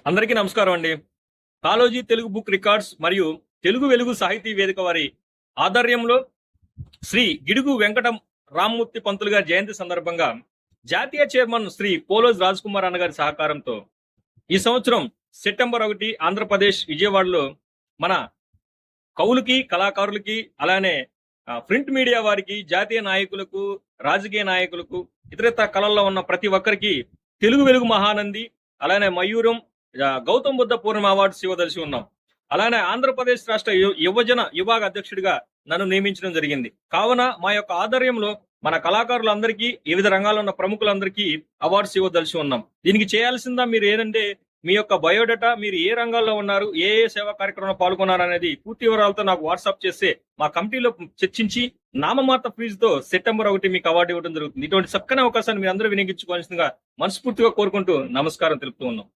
అందరికీ నమస్కారం అండి. కాలోజీ తెలుగు బుక్ రికార్డ్స్ మరియు తెలుగు వెలుగు సాహితీ వేదిక వారి ఆధ్వర్యంలో శ్రీ గిడుగు వెంకటం రామ్మూర్తి పంతులు గారి జయంతి సందర్భంగా జాతీయ చైర్మన్ శ్రీ పోలోజ్ రాజ్ కుమార్ అన్న గారి సహకారంతో ఈ సంవత్సరం సెప్టెంబర్ 1 ఆంధ్రప్రదేశ్ విజయవాడలో మన కవులకి, కళాకారులకి, అలానే ప్రింట్ మీడియా వారికి, జాతీయ నాయకులకు, రాజకీయ నాయకులకు, ఇతరితర కళల్లో ఉన్న ప్రతి ఒక్కరికి తెలుగు వెలుగు మహానంది, అలానే మయూరం, గౌతమ్ బుద్ధ పూర్ణిమ అవార్డ్స్ ఇవ్వదలిసి ఉన్నాం. అలానే ఆంధ్రప్రదేశ్ రాష్ట్ర యువజన విభాగ అధ్యక్షుడిగా నన్ను నియమించడం జరిగింది. కావున మా యొక్క ఆధ్వర్యంలో మన కళాకారులందరికీ, వివిధ రంగాల్లో ఉన్న ప్రముఖులందరికీ అవార్డ్స్ ఇవ్వదలిసి ఉన్నాం. దీనికి చేయాల్సిందా మీరు ఏంటంటే మీ యొక్క బయోడేటా, మీరు ఏ రంగాల్లో ఉన్నారు, ఏ సేవా కార్యక్రమంలో పాల్గొన్నారు అనేది పూర్తి వివరాలతో నాకు వాట్సాప్ చేస్తే మా కమిటీలో చర్చించి నామమాత్ర ఫీజుతో సెప్టెంబర్ 1 మీకు అవార్డు ఇవ్వడం జరుగుతుంది. ఇటువంటి చక్కని అవకాశాన్ని మీరు అందరూ వినియోగించుకోవాల్సిందిగా మనస్ఫూర్తిగా కోరుకుంటూ నమస్కారం తెలుపుతూ ఉన్నాం.